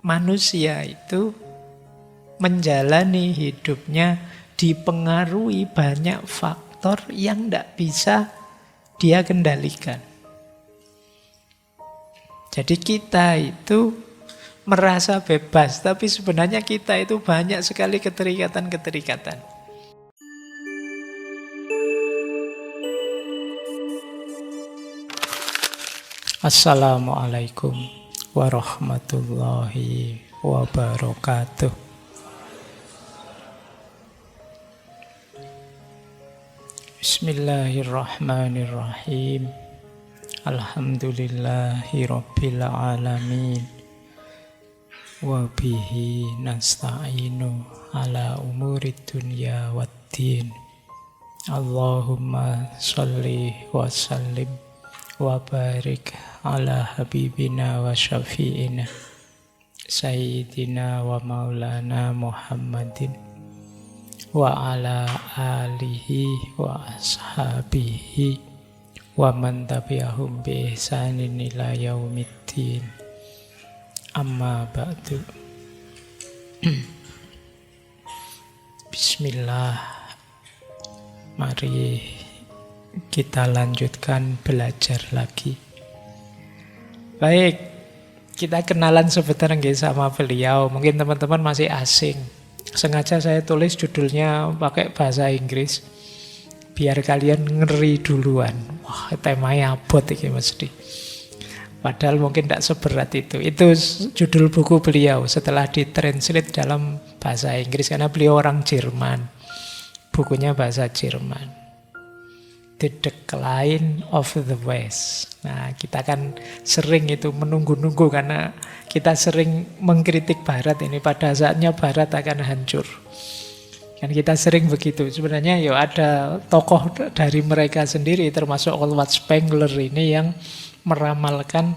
manusia itu menjalani hidupnya dipengaruhi banyak faktor yang tidak bisa dia kendalikan. Jadi kita itu merasa bebas, tapi sebenarnya kita itu banyak sekali keterikatan-keterikatan. Assalamualaikum warahmatullahi wabarakatuh. Bismillahirrahmanirrahim. Alhamdulillahi rabbil alamin. Wa bihi nasta'inu ala umuri dunya waddin. Allahumma sholli wa sallim wa barik ala habibina wa syafi'ina sayyidina wa maulana Muhammadin wa ala alihi wa ashabihi wa man tabi'ahum bi ihsanin ila yaumiddin. Amma ba'du. Bismillah. Mari kita lanjutkan belajar lagi. Baik, kita kenalan sebentar sama beliau. Mungkin teman-teman masih asing. Sengaja saya tulis judulnya pakai bahasa Inggris biar kalian ngeri duluan. Wah, temanya abot ini mesti. Padahal mungkin tidak seberat itu. Itu judul buku beliau setelah ditranslate dalam bahasa Inggris karena beliau orang Jerman. Bukunya bahasa Jerman. The Decline of the West. Nah, kita kan sering itu menunggu-nunggu karena kita sering mengkritik Barat ini. Pada saatnya Barat akan hancur. Kan kita sering begitu. Sebenarnya ya ada tokoh dari mereka sendiri termasuk Oswald Spengler ini yang meramalkan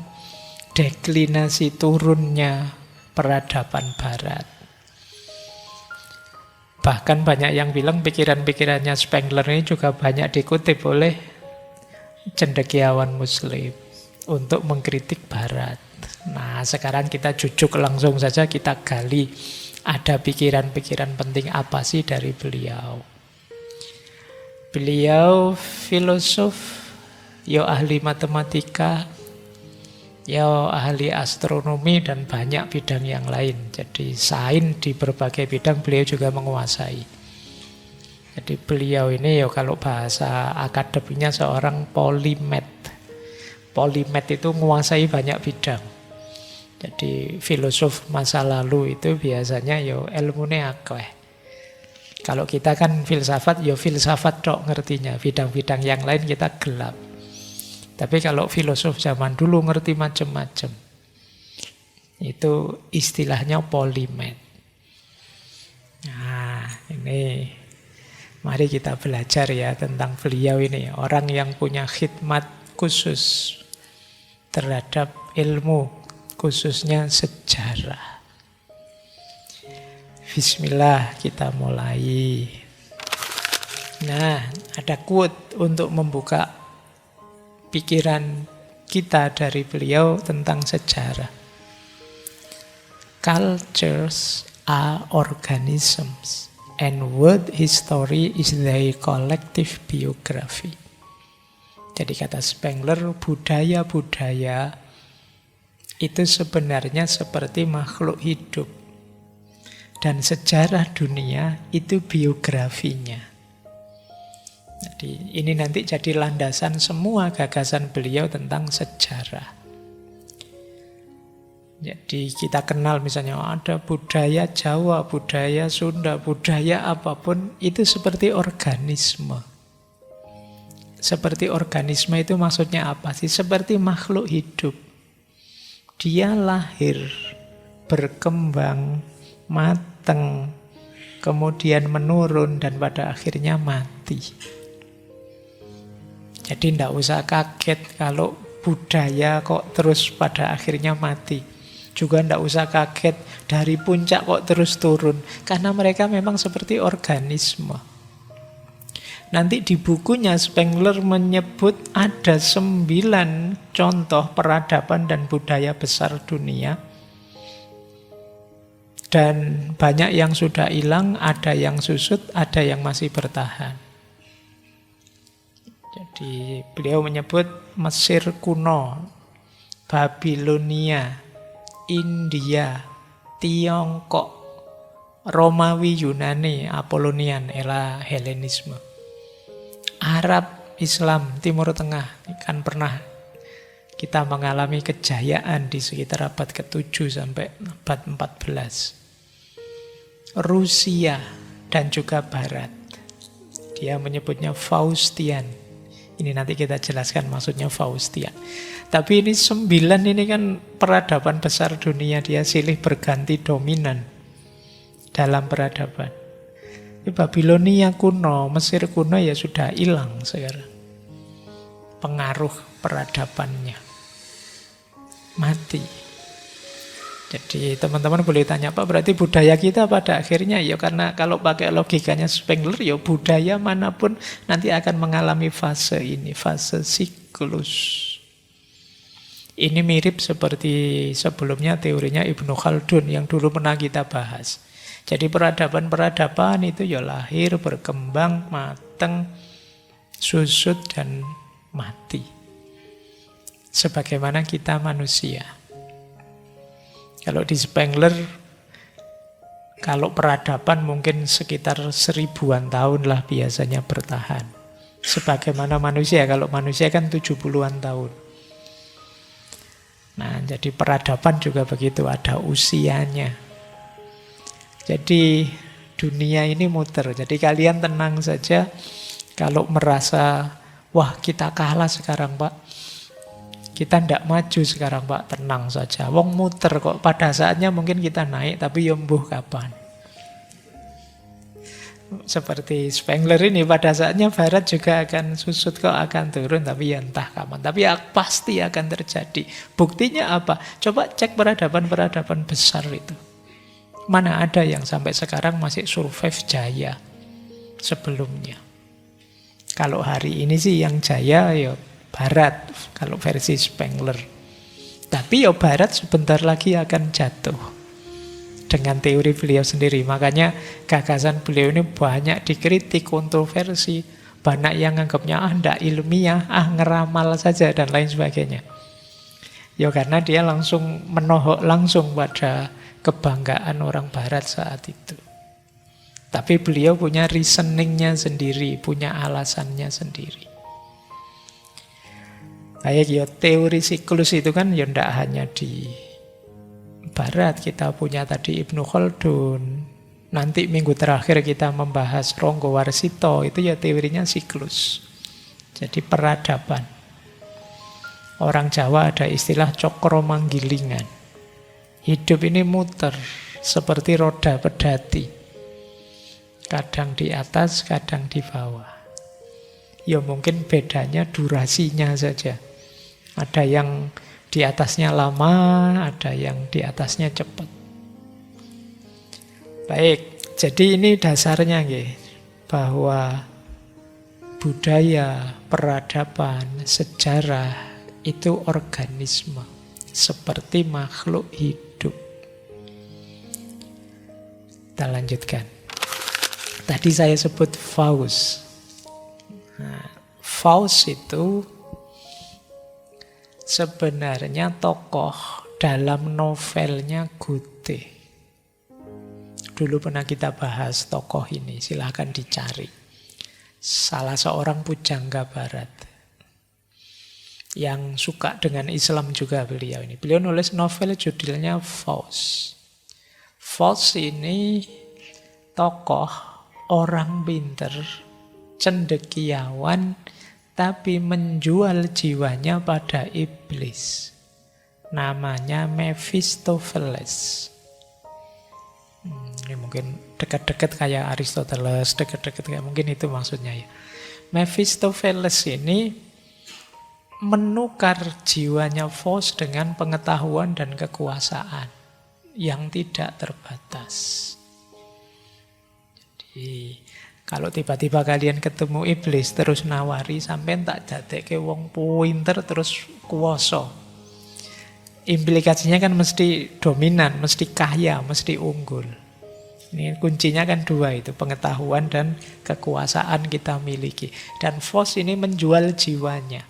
deklinasi turunnya peradaban Barat. Bahkan banyak yang bilang pikiran-pikirannya Spengler ini juga banyak dikutip oleh cendekiawan Muslim untuk mengkritik Barat. Nah, sekarang kita jujuk langsung saja kita gali ada pikiran-pikiran penting apa sih dari beliau. Beliau filosof, ya ahli matematika, ya ahli astronomi dan banyak bidang yang lain. Jadi sains di berbagai bidang beliau juga menguasai. Jadi beliau ini ya kalau bahasa akademiknya seorang polymath. Polymath itu menguasai banyak bidang. Jadi filosof masa lalu itu biasanya ya ilmune akeh. Kalau kita kan filsafat ya filsafat tok ngertinya. Bidang-bidang yang lain kita gelap. Tapi kalau filosof zaman dulu ngerti macam-macam. Itu istilahnya polymath. Nah, ini mari kita belajar ya tentang beliau ini. Orang yang punya khidmat khusus terhadap ilmu, khususnya sejarah. Bismillah, kita mulai. Nah, ada quote untuk membuka pikiran kita dari beliau tentang sejarah. Cultures are organisms and world history is their collective biography. Jadi kata Spengler, budaya-budaya itu sebenarnya seperti makhluk hidup. Dan sejarah dunia itu biografinya. Jadi ini nanti jadi landasan semua gagasan beliau tentang sejarah. Jadi kita kenal misalnya ada budaya Jawa, budaya Sunda, budaya apapun itu seperti organisme. Seperti organisme itu maksudnya apa sih? Seperti makhluk hidup. Dia lahir, berkembang, mateng, kemudian menurun dan pada akhirnya mati. Jadi tidak usah kaget kalau budaya kok terus pada akhirnya mati. Juga tidak usah kaget dari puncak kok terus turun. Karena mereka memang seperti organisme. Nanti di bukunya Spengler menyebut ada 9 contoh peradaban dan budaya besar dunia Dan banyak yang sudah hilang, ada yang susut, ada yang masih bertahan. Jadi beliau menyebut Mesir kuno, Babilonia, India, Tiongkok, Romawi, Yunani, Apolonian, era Helenisme, Arab, Islam, Timur Tengah. Kan pernah kita mengalami kejayaan di sekitar abad ke-7 sampai abad 14. Rusia dan juga Barat. Dia menyebutnya Faustian. Ini nanti kita jelaskan maksudnya Faustian. Tapi ini 9 ini kan peradaban besar dunia, dia silih berganti dominan dalam peradaban. Di Babilonia kuno, Mesir kuno ya sudah hilang sekarang. Pengaruh peradabannya mati. Jadi teman-teman boleh tanya, Pak, berarti budaya kita pada akhirnya, ya karena kalau pakai logikanya Spengler, ya budaya manapun nanti akan mengalami fase ini, fase siklus. Ini mirip seperti sebelumnya teorinya Ibnu Khaldun yang dulu pernah kita bahas. Jadi peradaban-peradaban itu ya lahir, berkembang, mateng, susut, dan mati. Sebagaimana kita manusia. Kalau di Spengler, kalau peradaban mungkin sekitar 1000-an tahun lah biasanya bertahan. Sebagaimana manusia, kalau manusia kan 70-an tahun. Nah, jadi peradaban juga begitu, ada usianya. Jadi dunia ini muter. Jadi kalian tenang saja kalau merasa, wah kita kalah sekarang, Pak. Kita tidak maju sekarang, Pak, tenang saja. Wong muter kok, pada saatnya mungkin kita naik, tapi yombuh kapan. Seperti Spengler ini, pada saatnya Barat juga akan susut kok, akan turun, tapi ya entah kapan. Tapi ya pasti akan terjadi. Buktinya apa? Coba cek peradaban-peradaban besar itu. Mana ada yang sampai sekarang masih survive jaya sebelumnya. Kalau hari ini sih yang jaya ya Barat, kalau versi Spengler. Tapi ya Barat sebentar lagi akan jatuh. Dengan teori beliau sendiri. Makanya gagasan beliau ini banyak dikritik, kontroversi. Banyak yang anggapnya, tidak ilmiah, ngeramal saja, dan lain sebagainya. Ya karena dia langsung menohok langsung pada kebanggaan orang Barat saat itu. Tapi beliau punya reasoningnya sendiri, punya alasannya sendiri. Kayak ya teori siklus itu kan ya tidak hanya di Barat, kita punya tadi Ibnu Khaldun. Nanti minggu terakhir kita membahas Ronggo Warsito, itu ya teorinya siklus. Jadi peradaban. Orang Jawa ada istilah cokro manggilingan. Hidup ini muter seperti roda pedati. Kadang di atas, kadang di bawah. Ya mungkin bedanya durasinya saja. Ada yang di atasnya lama, ada yang di atasnya cepat. Baik, jadi ini dasarnya bahwa budaya, peradaban, sejarah itu organisme seperti makhluk hidup. Kita lanjutkan. Tadi saya sebut Faust. Nah, Faust itu sebenarnya tokoh dalam novelnya Goethe. Dulu pernah kita bahas tokoh ini, silahkan dicari. Salah seorang pujangga Barat. Yang suka dengan Islam juga beliau ini. Beliau nulis novel judulnya Faust. Faust ini tokoh orang pinter, cendekiawan, tapi menjual jiwanya pada iblis. Namanya Mephistopheles. Ini mungkin dekat-dekat kayak Aristoteles, dekat-dekat kayak mungkin itu maksudnya ya. Mephistopheles ini menukar jiwanya Faust dengan pengetahuan dan kekuasaan yang tidak terbatas. Jadi kalau tiba-tiba kalian ketemu iblis terus nawari sampai tak dadekke wong pinter terus kuwasa. implikasinya kan mesti dominan, mesti kaya, mesti unggul. Ini kuncinya kan dua itu, pengetahuan dan kekuasaan kita miliki. Dan Vos ini menjual jiwanya.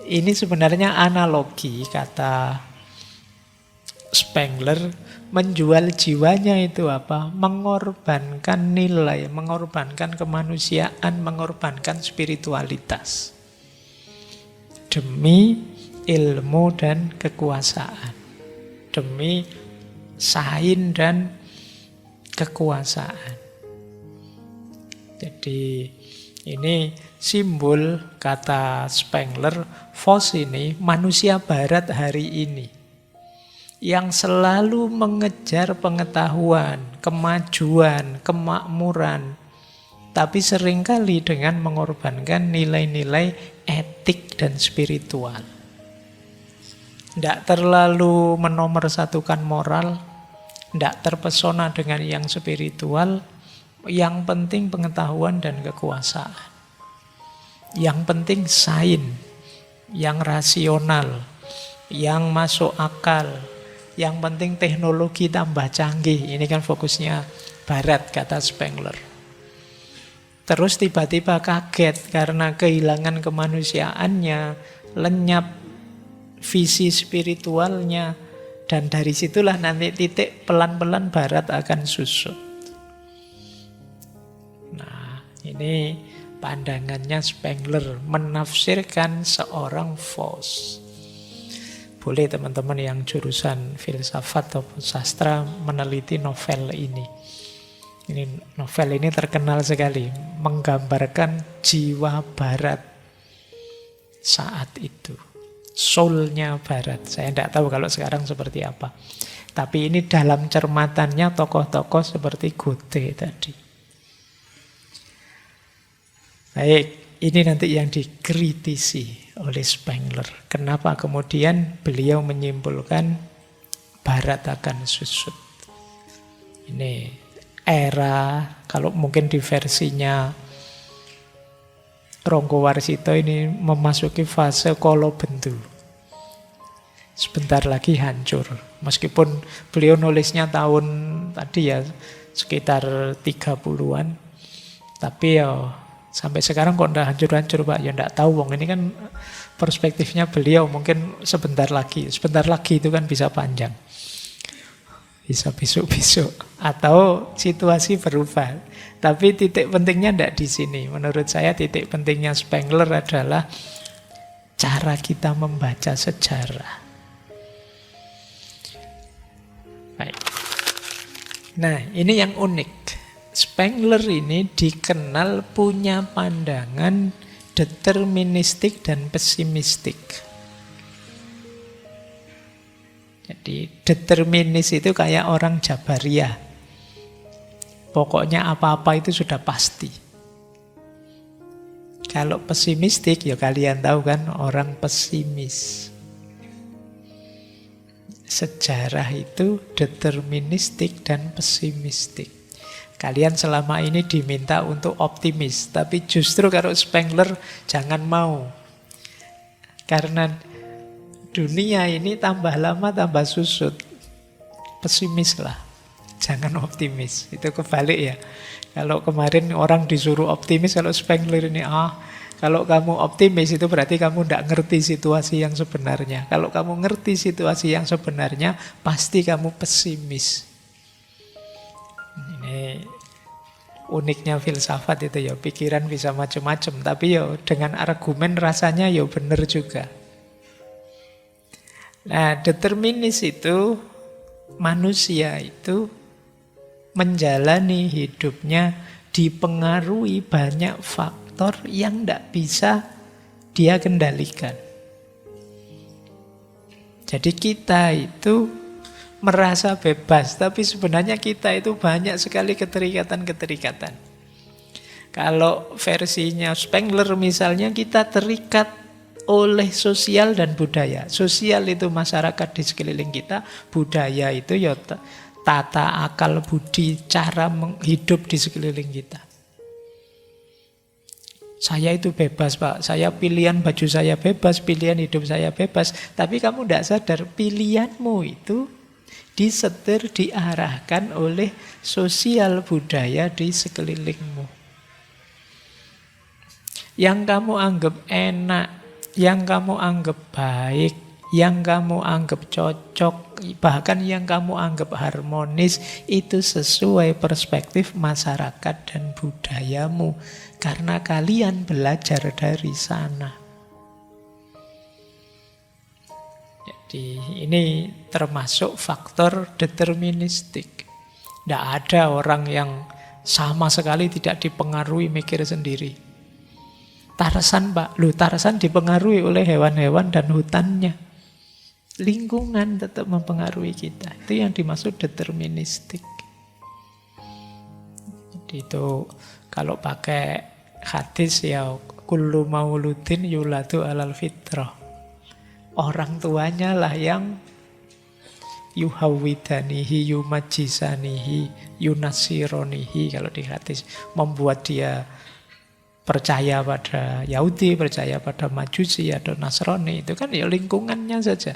Ini sebenarnya analogi kata Spengler, menjual jiwanya itu apa? Mengorbankan nilai, mengorbankan kemanusiaan, mengorbankan spiritualitas. Demi ilmu dan kekuasaan. Demi sains dan kekuasaan. Jadi ini simbol kata Spengler, Vos ini manusia barat hari ini yang selalu mengejar pengetahuan, kemajuan, kemakmuran, tapi seringkali dengan mengorbankan nilai-nilai etik dan spiritual. Tidak terlalu menomorsatukan moral, tidak terpesona dengan yang spiritual, yang penting pengetahuan dan kekuasaan. Yang penting sains, yang rasional, yang masuk akal, yang penting teknologi tambah canggih. Ini kan fokusnya Barat, kata Spengler. Terus tiba-tiba kaget karena kehilangan kemanusiaannya, lenyap visi spiritualnya, dan dari situlah nanti titik pelan-pelan Barat akan susut. Nah, ini pandangannya Spengler menafsirkan seorang Vos. Boleh teman-teman yang jurusan filsafat atau sastra meneliti novel ini. Novel ini terkenal sekali, menggambarkan jiwa Barat saat itu. Soul-nya Barat. Saya tidak tahu kalau sekarang seperti apa. Tapi ini dalam cermatannya tokoh-tokoh seperti Goethe tadi. Baik, ini nanti yang dikritisi oleh Spengler. Kenapa kemudian beliau menyimpulkan Barat akan susut. Ini era, kalau mungkin di versinya Ronggo Warsito ini memasuki fase kolobendu. Sebentar lagi hancur. Meskipun beliau nulisnya tahun tadi ya sekitar 30-an. Tapi ya sampai sekarang kok ndak hancur-hancur Pak. Ya ndak tahu wong, ini kan perspektifnya beliau mungkin sebentar lagi. Sebentar lagi itu kan bisa panjang. Bisa besok-besok. Atau situasi berubah. Tapi titik pentingnya tidak di sini. Menurut saya titik pentingnya Spengler adalah cara kita membaca sejarah. Baik. Nah, ini yang unik. Spengler ini dikenal punya pandangan deterministik dan pesimistik. Jadi determinis itu kayak orang Jabariyah. Pokoknya apa-apa itu sudah pasti. Kalau pesimistik, ya kalian tahu kan, orang pesimis. Sejarah itu deterministik dan pesimistik. Kalian selama ini diminta untuk optimis, tapi justru kalau Spengler jangan mau. Karena dunia ini tambah lama tambah susut. Pesimislah. Jangan optimis, itu kebalik ya. Kalau kemarin orang disuruh optimis, kalau Spengler ini, kalau kamu optimis itu berarti kamu tidak ngerti situasi yang sebenarnya. Kalau kamu ngerti situasi yang sebenarnya, pasti kamu pesimis. Ini uniknya filsafat itu ya, pikiran bisa macam-macam, tapi ya dengan argumen rasanya ya benar juga. Nah, determinis itu, manusia itu menjalani hidupnya dipengaruhi banyak faktor yang tidak bisa dia kendalikan. Jadi kita itu merasa bebas, tapi sebenarnya kita itu banyak sekali keterikatan-keterikatan. Kalau versinya Spengler misalnya, kita terikat oleh sosial dan budaya. Sosial itu masyarakat di sekeliling kita, budaya itu ya tata akal budi, cara hidup di sekeliling kita. Saya itu bebas, Pak. Saya pilihan baju saya bebas, pilihan hidup saya bebas. Tapi kamu tidak sadar pilihanmu itu disetir, diarahkan oleh sosial budaya di sekelilingmu. Yang kamu anggap enak, yang kamu anggap baik, yang kamu anggap cocok, bahkan yang kamu anggap harmonis, itu sesuai perspektif masyarakat dan budayamu. Karena kalian belajar dari sana. Jadi ini termasuk faktor deterministik. Tidak ada orang yang sama sekali tidak dipengaruhi mikir sendiri. Tarzan, Pak. Tarzan dipengaruhi oleh hewan-hewan dan hutannya. Lingkungan tetap mempengaruhi kita. Itu yang dimaksud deterministik. Jadi itu kalau pakai hadis ya kullu mauludin yuladu alal fitrah. Orang tuanya lah yang yuhawidanihi, yumajisanihi, yunasironihi. Kalau di hadis membuat dia percaya pada Yahudi, percaya pada Majusi atau Nasrani. Itu kan ya lingkungannya saja.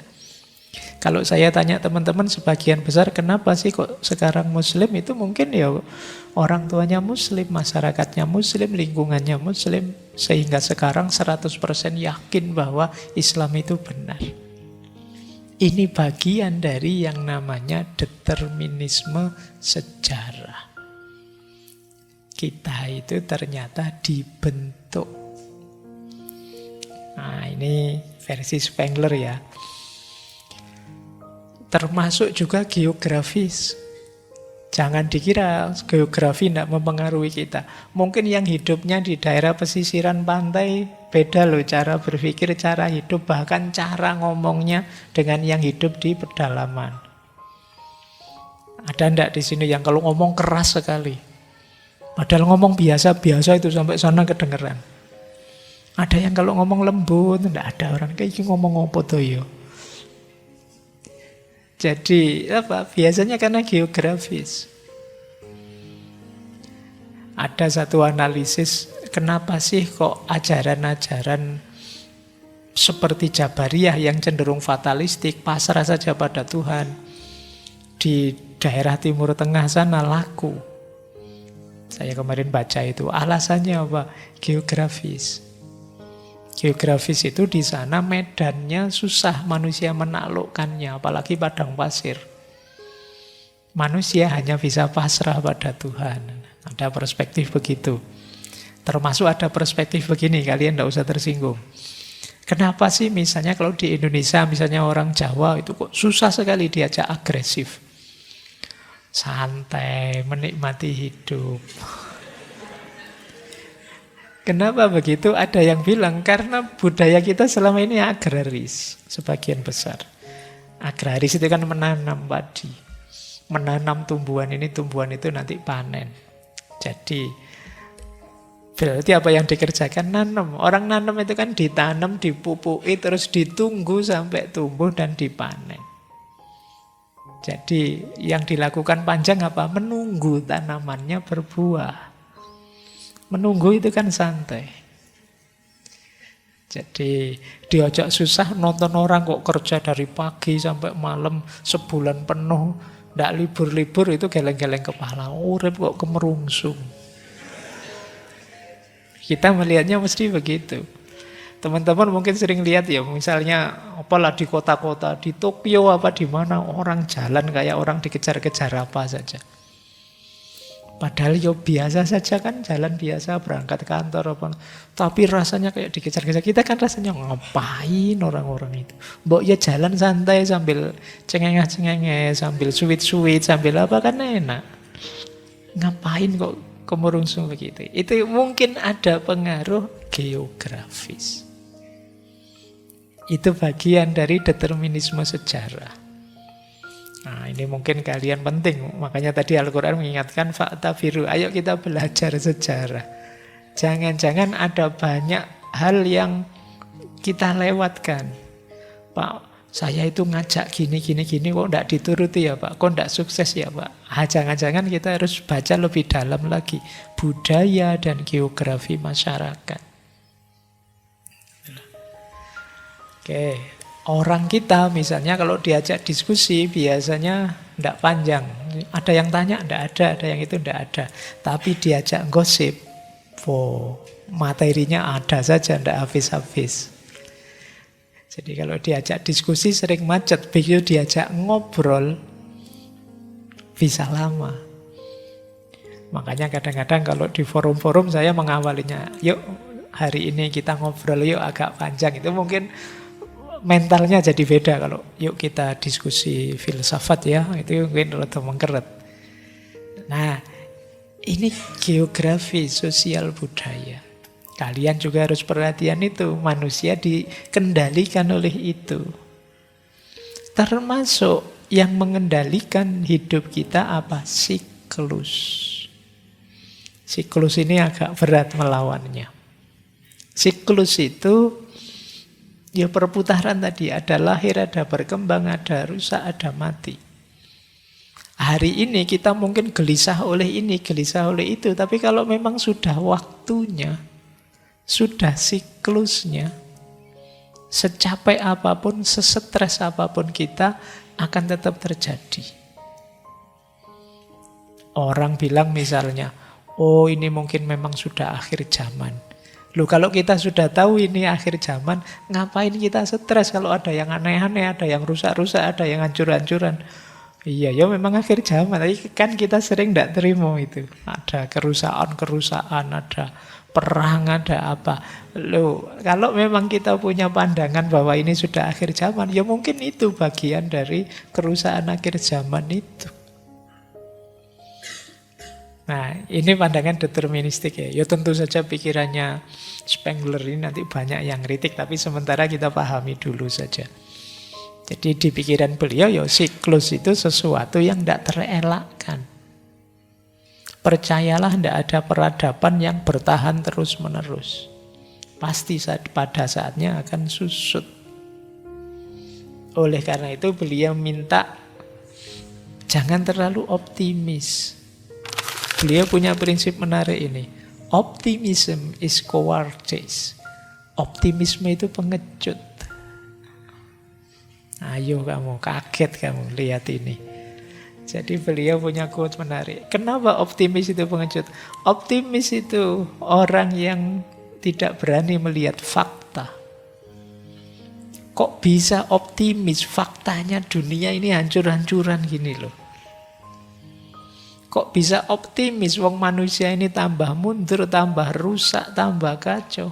Kalau saya tanya teman-teman sebagian besar kenapa sih kok sekarang Muslim, itu mungkin ya orang tuanya Muslim, masyarakatnya Muslim, lingkungannya Muslim, sehingga sekarang 100% yakin bahwa Islam itu benar. Ini bagian dari yang namanya determinisme sejarah. Kita itu ternyata dibentuk. Nah, ini versi Spengler ya. Termasuk juga geografis. Jangan dikira geografi tidak mempengaruhi kita. Mungkin yang hidupnya di daerah pesisiran pantai beda loh cara berpikir, cara hidup, bahkan cara ngomongnya dengan yang hidup di pedalaman. Ada ndak di sini yang kalau ngomong keras sekali? Padahal ngomong biasa-biasa itu sampai sana kedengeran. Ada yang kalau ngomong lembut, ndak ada orang kayak ngomong apa tuh yo. Jadi apa? Biasanya karena geografis. Ada satu analisis, kenapa sih kok ajaran-ajaran seperti Jabariyah yang cenderung fatalistik, pasrah saja pada Tuhan, di daerah Timur Tengah sana laku. Saya kemarin baca itu, alasannya apa? Geografis. Geografis itu di sana medannya susah manusia menaklukkannya, apalagi padang pasir. Manusia hanya bisa pasrah pada Tuhan. Ada perspektif begitu. Termasuk ada perspektif begini, kalian tidak usah tersinggung. Kenapa sih misalnya kalau di Indonesia, misalnya orang Jawa itu kok susah sekali diajak agresif. Santai, menikmati hidup. Kenapa begitu? Ada yang bilang karena budaya kita selama ini agraris, sebagian besar. Agraris itu kan menanam padi, menanam tumbuhan ini, tumbuhan itu nanti panen. Jadi berarti apa yang dikerjakan? Nanam. Orang nanam itu kan ditanam, dipupui, terus ditunggu sampai tumbuh dan dipanen. Jadi yang dilakukan panjang apa? Menunggu tanamannya berbuah. Menunggu itu kan santai. Jadi diajak susah nonton orang kok kerja dari pagi sampai malam sebulan penuh. Nggak libur-libur itu geleng-geleng kepala. Urip kok kemerungsung. Kita melihatnya mesti begitu. Teman-teman mungkin sering lihat ya, misalnya apalah di kota-kota, di Tokyo apa di mana orang jalan kayak orang dikejar-kejar apa saja. Padahal ya biasa saja kan, jalan biasa, berangkat kantor apa. Tapi rasanya kayak dikejar-kejar. Kita kan rasanya ngapain orang-orang itu. Mbok ya jalan santai sambil cengengah-cengengah, sambil sweet-sweet, sambil apa kan enak. Ngapain kok kemerungsung begitu. Itu mungkin ada pengaruh geografis. Itu bagian dari determinisme sejarah. Nah, ini mungkin kalian penting. Makanya tadi Al-Quran mengingatkan fakta biru. Ayo kita belajar sejarah. Jangan-jangan ada banyak hal yang kita lewatkan. Pak, saya itu ngajak gini, kok enggak dituruti ya Pak? Kok enggak sukses ya Pak? Jangan-jangan kita harus baca lebih dalam lagi budaya dan geografi masyarakat. Oke, orang kita misalnya kalau diajak diskusi biasanya tidak panjang. Ada yang tanya, tidak ada yang itu tidak ada. Tapi diajak gosip, wow, materinya ada saja, tidak habis-habis. Jadi kalau diajak diskusi sering macet, begitu diajak ngobrol bisa lama. Makanya kadang-kadang kalau di forum-forum saya mengawalinya, yuk hari ini kita ngobrol yuk agak panjang. Itu mungkin mentalnya jadi beda kalau yuk kita diskusi filsafat ya, itu mungkin lebih mengkeret. Nah, ini geografi sosial budaya. Kalian juga harus perhatian itu, manusia dikendalikan oleh itu. Termasuk yang mengendalikan hidup kita apa? Siklus. Siklus ini agak berat melawannya. Siklus itu ya perputaran tadi, ada lahir, ada berkembang, ada rusak, ada mati. Hari ini kita mungkin gelisah oleh ini, gelisah oleh itu, tapi kalau memang sudah waktunya, sudah siklusnya, secapek apapun, sesetres apapun kita akan tetap terjadi. Orang bilang misalnya, oh ini mungkin memang sudah akhir zaman. Loh, kalau kita sudah tahu ini akhir zaman, ngapain kita stres kalau ada yang aneh-aneh, ada yang rusak-rusak, ada yang hancur-hancuran. Iya, ya memang akhir zaman, tapi kan kita sering tidak terima itu. Ada kerusakan, ada perang, ada apa. Loh, kalau memang kita punya pandangan bahwa ini sudah akhir zaman, ya mungkin itu bagian dari kerusakan akhir zaman itu. Nah, ini pandangan deterministik ya. Ya tentu saja pikirannya Spengler ini nanti banyak yang kritik, tapi sementara kita pahami dulu saja. Jadi di pikiran beliau ya siklus itu sesuatu yang tidak terelakkan. Percayalah tidak ada peradaban yang bertahan terus-menerus. Pasti pada saatnya akan susut. Oleh karena itu beliau minta jangan terlalu optimis. Beliau punya prinsip menarik ini. Optimism is cowardice. Optimisme itu pengecut. Ayo kamu, kaget kamu lihat ini. Jadi beliau punya quote menarik. Kenapa optimis itu pengecut? Optimis itu orang yang tidak berani melihat fakta. Kok bisa optimis? Faktanya dunia ini hancur-hancuran gini loh. Kok bisa optimis? Wong manusia ini tambah mundur, tambah rusak, tambah kacau.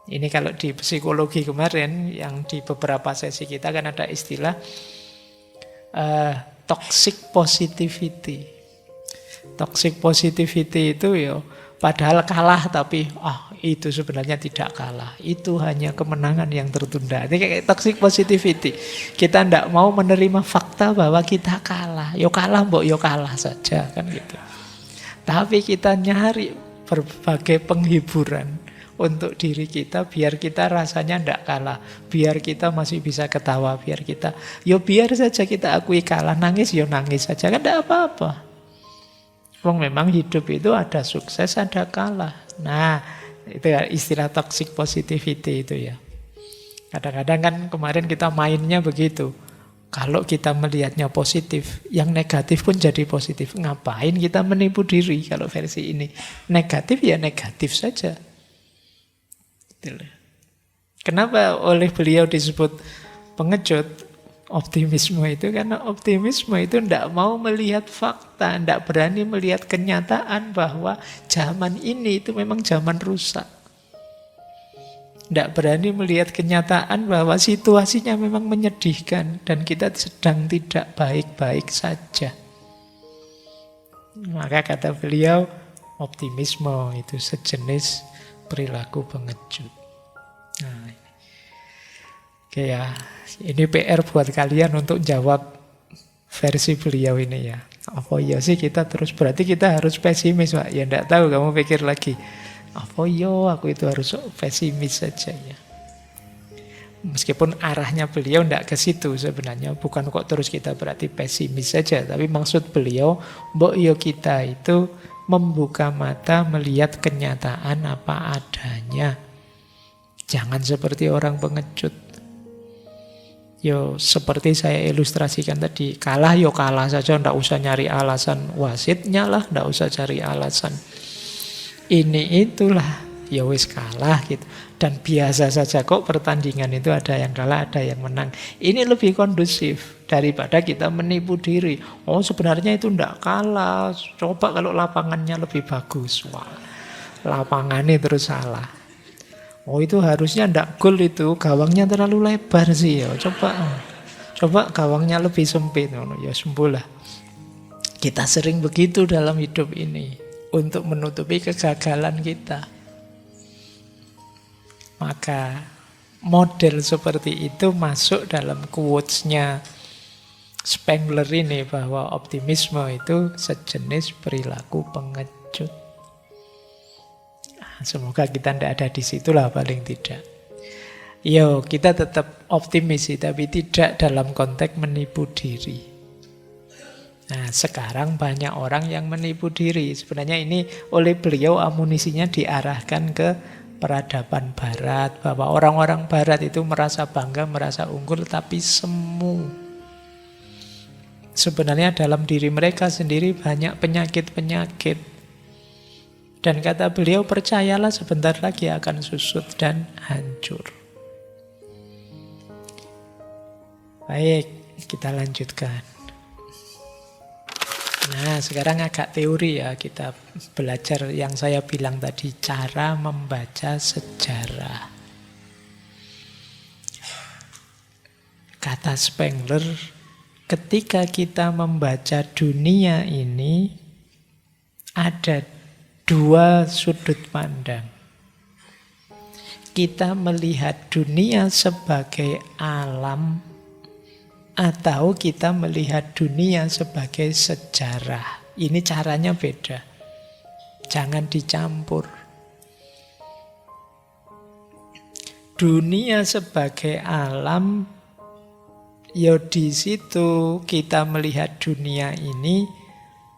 Ini kalau di psikologi kemarin, yang di beberapa sesi kita kan ada istilah toxic positivity. Toxic positivity itu ya padahal kalah tapi itu sebenarnya tidak kalah. Itu hanya kemenangan yang tertunda. Ini kayak toxic positivity. Kita tidak mau menerima fakta bahwa kita kalah. Yo kalah mbok, yo kalah saja kan gitu. Tapi kita nyari berbagai penghiburan untuk diri kita biar kita rasanya tidak kalah, biar kita masih bisa ketawa, biar saja kita akui kalah, nangis nangis saja kan tidak apa-apa. Wong memang hidup itu ada sukses, ada kalah. Nah, itu ya istilah toxic positivity itu ya. Kadang-kadang kan kemarin kita mainnya begitu. Kalau kita melihatnya positif, yang negatif pun jadi positif. Ngapain kita menipu diri kalau versi ini? Negatif ya negatif saja. Kenapa oleh beliau disebut pengecut optimisme itu? Karena optimisme itu tidak mau melihat fakta, tidak berani melihat kenyataan bahwa zaman ini itu memang zaman rusak. Tidak berani melihat kenyataan bahwa situasinya memang menyedihkan dan kita sedang tidak baik-baik saja. Maka kata beliau, optimisme itu sejenis perilaku pengecut. Nah, oke ya, ini PR buat kalian untuk jawab versi beliau ini ya. Apa iya sih kita terus berarti kita harus pesimis, Pak? Ya enggak tahu, kamu pikir lagi. Apa iya aku itu harus pesimis saja ya. Meskipun arahnya beliau enggak ke situ sebenarnya, bukan kok terus kita berarti pesimis saja, tapi maksud beliau mbok yo kita itu membuka mata melihat kenyataan apa adanya. Jangan seperti orang pengecut. Yo seperti saya ilustrasikan tadi, kalah yo kalah saja, ndak usah nyari alasan wasitnya lah, ndak usah cari alasan ini itulah, ya wis kalah gitu. Dan biasa saja kok pertandingan itu ada yang kalah, ada yang menang. Ini lebih kondusif daripada kita menipu diri. Oh sebenarnya itu ndak kalah, coba kalau lapangannya lebih bagus. Wah, lapangannya terus salah. Oh itu harusnya ndak gol itu, gawangnya terlalu lebar sih ya. Coba gawangnya lebih sempit. Ya sembuhlah. Kita sering begitu dalam hidup ini untuk menutupi kegagalan kita. Maka model seperti itu masuk dalam quotes-nya Spengler ini, bahwa optimisme itu sejenis perilaku pengecut. Semoga kita tidak ada di situlah paling tidak. Yo, kita tetap optimis sih, tapi tidak dalam konteks menipu diri. Nah, sekarang banyak orang yang menipu diri. Sebenarnya ini oleh beliau amunisinya diarahkan ke peradaban barat, bahwa orang-orang barat itu merasa bangga, merasa unggul, tapi semu. Sebenarnya dalam diri mereka sendiri banyak penyakit-penyakit. Dan kata beliau, percayalah sebentar lagi akan susut dan hancur. Baik, kita lanjutkan. Nah, sekarang agak teori ya, kita belajar yang saya bilang tadi, cara membaca sejarah. Kata Spengler, ketika kita membaca dunia ini, ada dua sudut pandang. Kita melihat dunia sebagai alam, atau kita melihat dunia sebagai sejarah. Ini caranya beda. Jangan dicampur. Dunia sebagai alam, ya di situ kita melihat dunia ini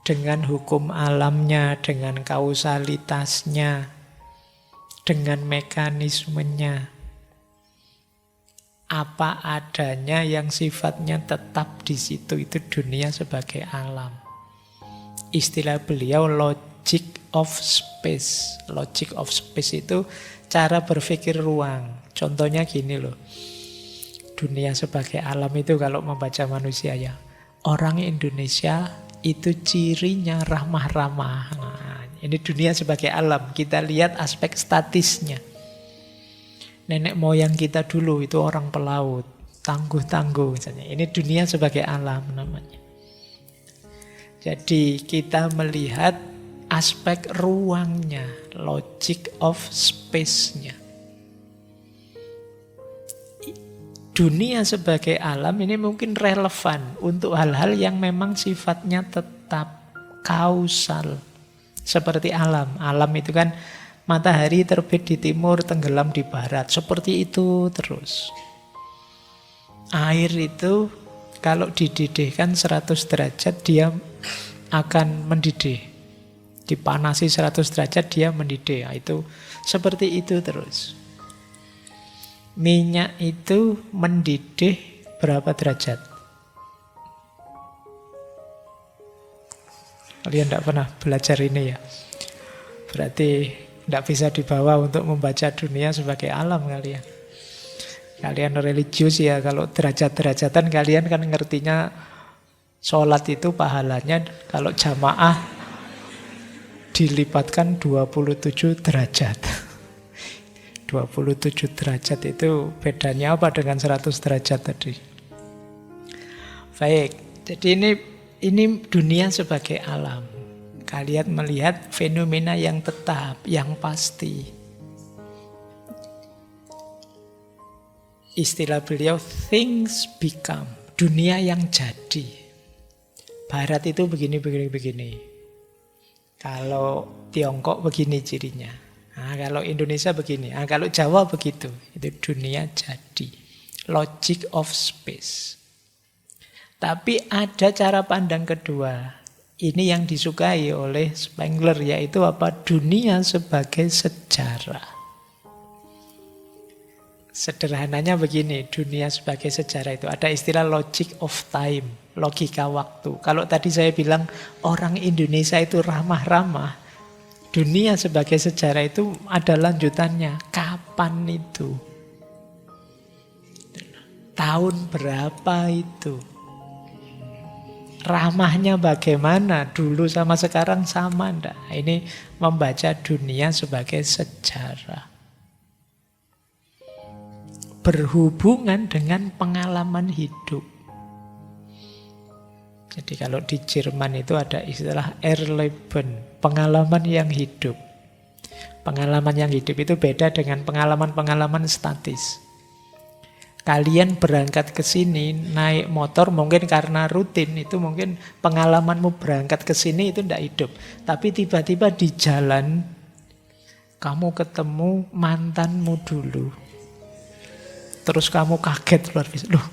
dengan hukum alamnya, dengan kausalitasnya, dengan mekanismenya. Apa adanya yang sifatnya tetap di situ, itu dunia sebagai alam. Istilah beliau logic of space. Logic of space itu cara berpikir ruang. Contohnya gini loh. Dunia sebagai alam itu kalau membaca manusia ya. Orang Indonesia itu cirinya ramah-ramah. Nah, ini dunia sebagai alam. Kita lihat aspek statisnya. Nenek moyang kita dulu itu orang pelaut, tangguh-tangguh misalnya. Ini dunia sebagai alam namanya. Jadi kita melihat aspek ruangnya, logic of space-nya. Dunia sebagai alam ini mungkin relevan untuk hal-hal yang memang sifatnya tetap kausal. Seperti alam. Alam itu kan matahari terbit di timur, tenggelam di barat. Seperti itu terus. Air itu kalau dididihkan 100 derajat dia akan mendidih. Dipanasi 100 derajat dia mendidih. Nah, itu seperti itu terus. Minyak itu mendidih berapa derajat? Kalian tidak pernah belajar ini ya? Berarti tidak bisa dibawa untuk membaca dunia sebagai alam kalian. Kalian religius ya, kalau derajat-derajatan kalian kan ngertinya sholat itu pahalanya kalau jamaah dilipatkan 27 derajat. 27 derajat itu bedanya apa dengan 100 derajat tadi? Baik, jadi ini dunia sebagai alam. Kalian melihat fenomena yang tetap, yang pasti. Istilah beliau, things become. Dunia yang jadi. Barat itu begini. Kalau Tiongkok begini cirinya. Nah, kalau Indonesia begini. Nah, kalau Jawa begitu. Itu dunia jadi. Logic of space. Tapi ada cara pandang kedua. Ini yang disukai oleh Spengler, yaitu apa? Dunia sebagai sejarah. Sederhananya begini, dunia sebagai sejarah itu ada istilah logic of time, logika waktu. Kalau tadi saya bilang orang Indonesia itu ramah-ramah, dunia sebagai sejarah itu ada lanjutannya. Kapan itu? Tahun berapa itu? Ramahnya bagaimana? Dulu sama sekarang sama enggak? Ini membaca dunia sebagai sejarah. Berhubungan dengan pengalaman hidup. Jadi kalau di Jerman itu ada istilah Erleben, pengalaman yang hidup. Pengalaman yang hidup itu beda dengan pengalaman-pengalaman statis. Kalian berangkat ke sini naik motor mungkin karena rutin, itu mungkin pengalamanmu berangkat ke sini itu tidak hidup. Tapi tiba-tiba di jalan kamu ketemu mantanmu dulu. Terus kamu kaget luar biasa. Loh,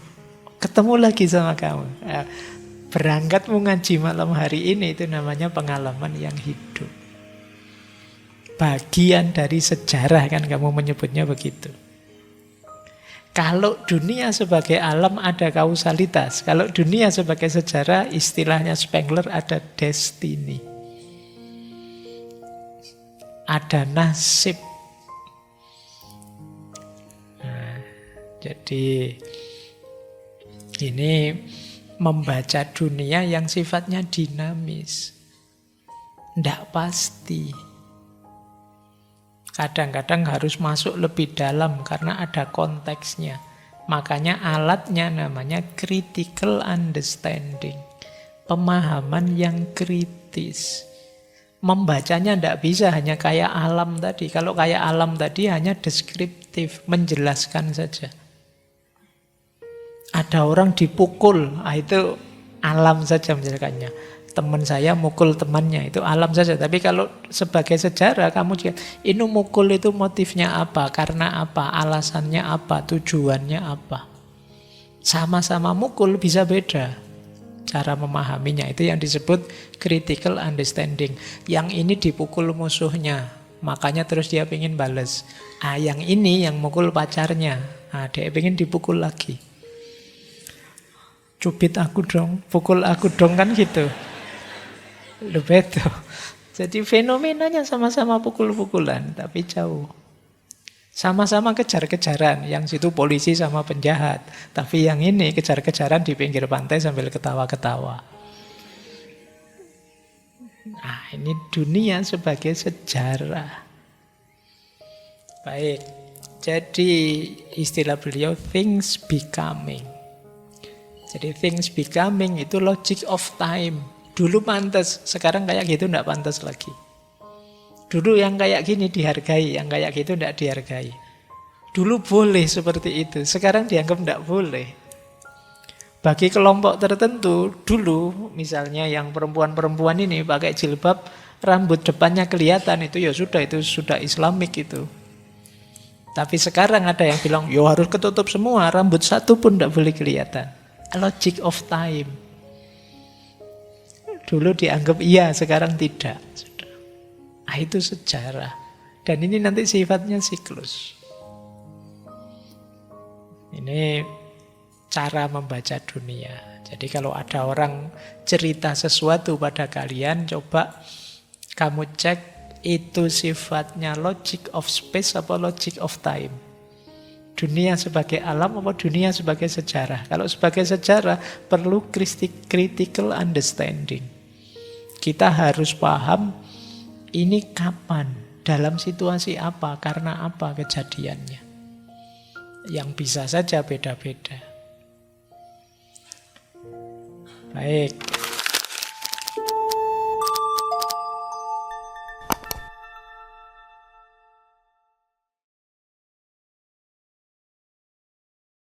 ketemu lagi sama kamu. Berangkatmu ngaji malam hari ini itu namanya pengalaman yang hidup. Bagian dari sejarah kan kamu menyebutnya begitu. Kalau dunia sebagai alam ada kausalitas. Kalau dunia sebagai sejarah istilahnya Spengler ada destiny. Ada nasib. Jadi ini membaca dunia yang sifatnya dinamis. Tidak pasti. Kadang-kadang harus masuk lebih dalam karena ada konteksnya. Makanya alatnya namanya critical understanding. Pemahaman yang kritis. Membacanya tidak bisa hanya kayak alam tadi. Kalau kayak alam tadi hanya deskriptif, menjelaskan saja. Ada orang dipukul, itu alam saja menjelaskannya. Teman saya mukul temannya, itu alam saja. Tapi kalau sebagai sejarah, kamu lihat, ini mukul itu motifnya apa, karena apa, alasannya apa, tujuannya apa. Sama-sama mukul bisa beda. Cara memahaminya, itu yang disebut critical understanding. Yang ini dipukul musuhnya, makanya terus dia pengen bales. Yang ini yang mukul pacarnya, dia pengen dipukul lagi. Cubit aku dong, pukul aku dong, kan gitu. Lu betul. Jadi fenomenanya sama-sama pukul-pukulan, tapi jauh. Sama-sama kejar-kejaran, yang situ polisi sama penjahat. Tapi yang ini kejar-kejaran di pinggir pantai sambil ketawa-ketawa. Nah, ini dunia sebagai sejarah. Baik, jadi istilah beliau things becoming. Jadi things becoming itu logic of time. Dulu pantas, sekarang kayak gitu enggak pantas lagi. Dulu yang kayak gini dihargai, yang kayak gitu enggak dihargai. Dulu boleh seperti itu, sekarang dianggap enggak boleh. Bagi kelompok tertentu, dulu misalnya yang perempuan-perempuan ini pakai jilbab, rambut depannya kelihatan, itu ya sudah, itu sudah Islamik itu. Tapi sekarang ada yang bilang, yo harus ketutup semua, rambut satu pun enggak boleh kelihatan. Logic of time. Dulu dianggap iya, sekarang tidak. Itu sejarah. Dan ini nanti sifatnya siklus. Ini cara membaca dunia. Jadi kalau ada orang cerita sesuatu pada kalian, coba kamu cek itu sifatnya logic of space apa logic of time. Dunia sebagai alam apa dunia sebagai sejarah. Kalau sebagai sejarah perlu critical understanding. Kita harus paham ini kapan, dalam situasi apa, karena apa kejadiannya. Yang bisa saja beda-beda. Baik,